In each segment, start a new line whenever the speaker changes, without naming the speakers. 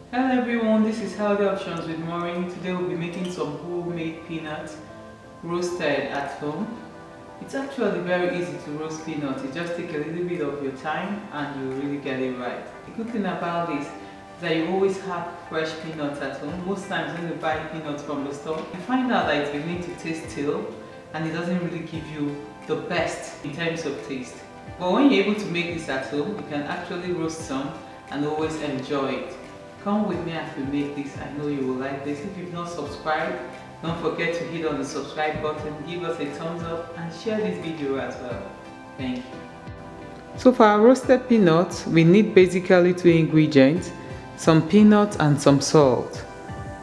Hello everyone, this is Healthy Options with Maureen. Today we'll be making some homemade peanuts roasted at home. It's actually very easy to roast peanuts. It just takes a little bit of your time and you really get it right. The good thing about this is that you always have fresh peanuts at home. Most times when you buy peanuts from the store, you find out that it's beginning to taste stale and it doesn't really give you the best in terms of taste. But when you're able to make this at home, you can actually roast some and always enjoy it. Come with me as we make this. I know you will like this. If you've not subscribed, don't forget to hit on the subscribe button, give us a thumbs up and share this video as well. Thank you. So for our roasted peanuts, we need basically 2 ingredients, some peanuts and some salt.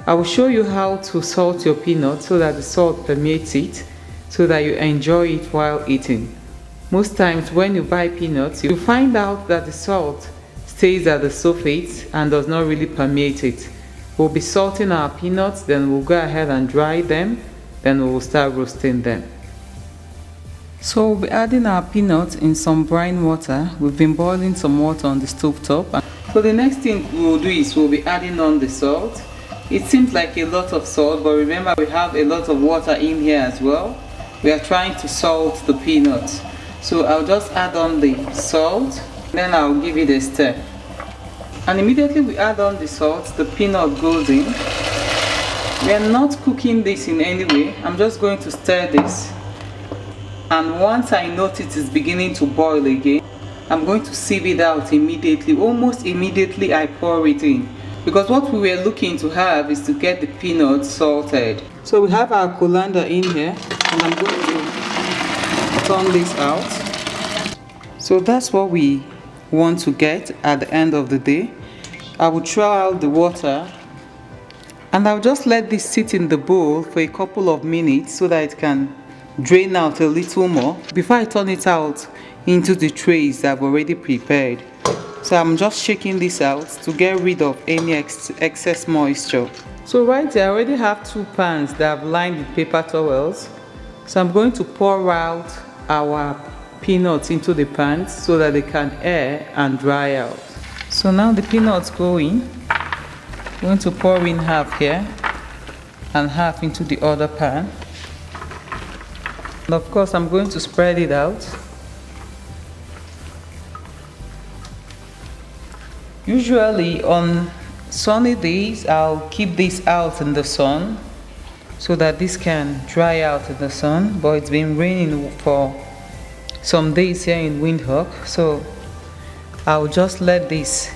I will show you how to salt your peanuts so that the salt permeates it, so that you enjoy it while eating. Most times when you buy peanuts, you find out that the salt stays at the surface and does not really permeate it. We'll be salting our peanuts, then we'll go ahead and dry them, then we'll start roasting them. So we'll be adding our peanuts in some brine water. We've been boiling some water on the stove top. So the next thing we'll do is we'll be adding on the salt. It seems like a lot of salt, but remember we have a lot of water in here as well. We are trying to salt the peanuts. So I'll just add on the salt, then I'll give it a stir. And immediately we add on the salt, the peanut goes in. We are not cooking this in any way. I'm just going to stir this. And once I notice it's beginning to boil again, I'm going to sieve it out immediately. Almost immediately I pour it in. Because what we were looking to have is to get the peanuts salted. So we have our colander in here, and I'm going to turn this out. So that's what we want to get at the end of the day. I will throw out the water and I'll just let this sit in the bowl for a couple of minutes so that it can drain out a little more before I turn it out into the trays that I've already prepared. So I'm just shaking this out to get rid of any excess moisture. So right there I already have 2 pans that I've lined with paper towels. So I'm going to pour out our peanuts into the pans so that they can air and dry out. So now the peanuts go in. I'm going to pour in half here and half into the other pan. And of course I'm going to spread it out. Usually on sunny days I'll keep this out in the sun so that this can dry out in the sun, but it's been raining for some days here in Windhoek, so I'll just let this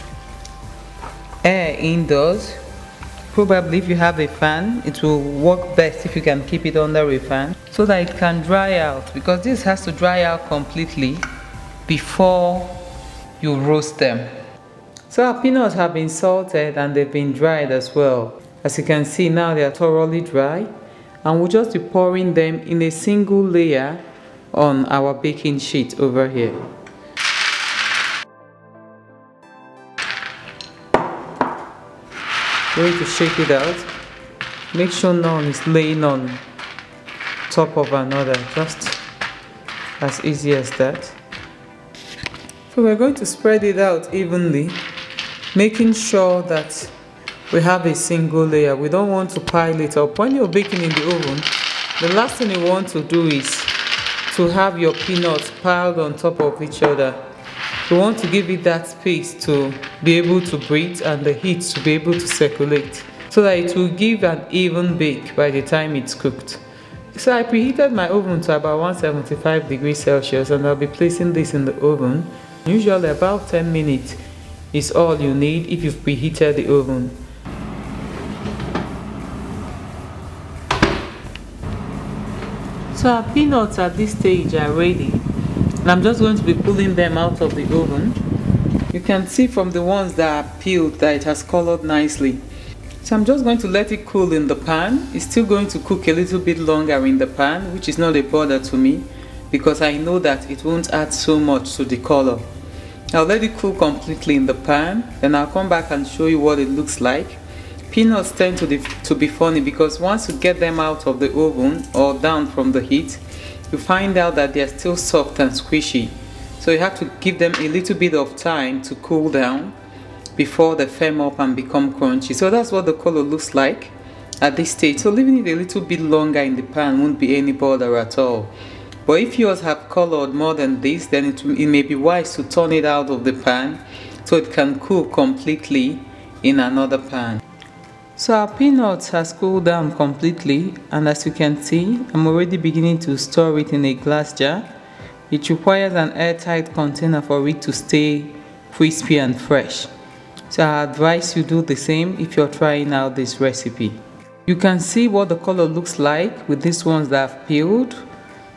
air indoors. Probably if you have a fan, it will work best if you can keep it under a fan so that it can dry out, because this has to dry out completely before you roast them. So our peanuts have been salted and they've been dried as well. As you can see now they are thoroughly dry, and we'll just be pouring them in a single layer on our baking sheet over here. Going to shake it out. Make sure none is laying on top of another, just as easy as that. So we're going to spread it out evenly, making sure that we have a single layer. We don't want to pile it up. When you're baking in the oven, the last thing you want to do is to have your peanuts piled on top of each other. You want to give it that space to be able to breathe and the heat to be able to circulate, so that it will give an even bake by the time it's cooked. So I preheated my oven to about 175 degrees Celsius, and I'll be placing this in the oven. Usually about 10 minutes is all you need if you've preheated the oven. So our peanuts at this stage are ready, and I'm just going to be pulling them out of the oven. You can see from the ones that are peeled that it has colored nicely. So I'm just going to let it cool in the pan. It's still going to cook a little bit longer in the pan, which is not a bother to me because I know that it won't add so much to the color. I'll let it cool completely in the pan, then I'll come back and show you what it looks like. Peanuts tend to be funny because once you get them out of the oven or down from the heat, you find out that they're still soft and squishy. So you have to give them a little bit of time to cool down before they firm up and become crunchy. So that's what the color looks like at this stage. So leaving it a little bit longer in the pan won't be any bother at all. But if yours have colored more than this, then it may be wise to turn it out of the pan so it can cook completely in another pan. So our peanuts has cooled down completely, and as you can see, I'm already beginning to store it in a glass jar. It requires an airtight container for it to stay crispy and fresh. So I advise you do the same if you're trying out this recipe. You can see what the color looks like with these ones that I've peeled.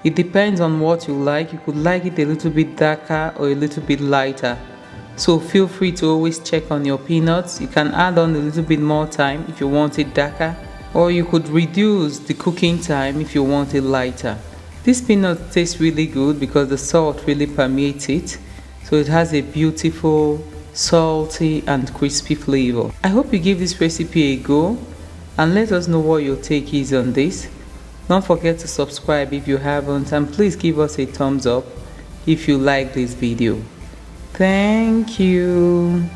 It depends on what you like. You could like it a little bit darker or a little bit lighter. So feel free to always check on your peanuts. You can add on a little bit more time if you want it darker, or you could reduce the cooking time if you want it lighter. This peanut tastes really good because the salt really permeates it, so it has a beautiful salty and crispy flavor. I hope you give this recipe a go and let us know what your take is on this. Don't forget to subscribe if you haven't, and please give us a thumbs up if you like this video. Thank you.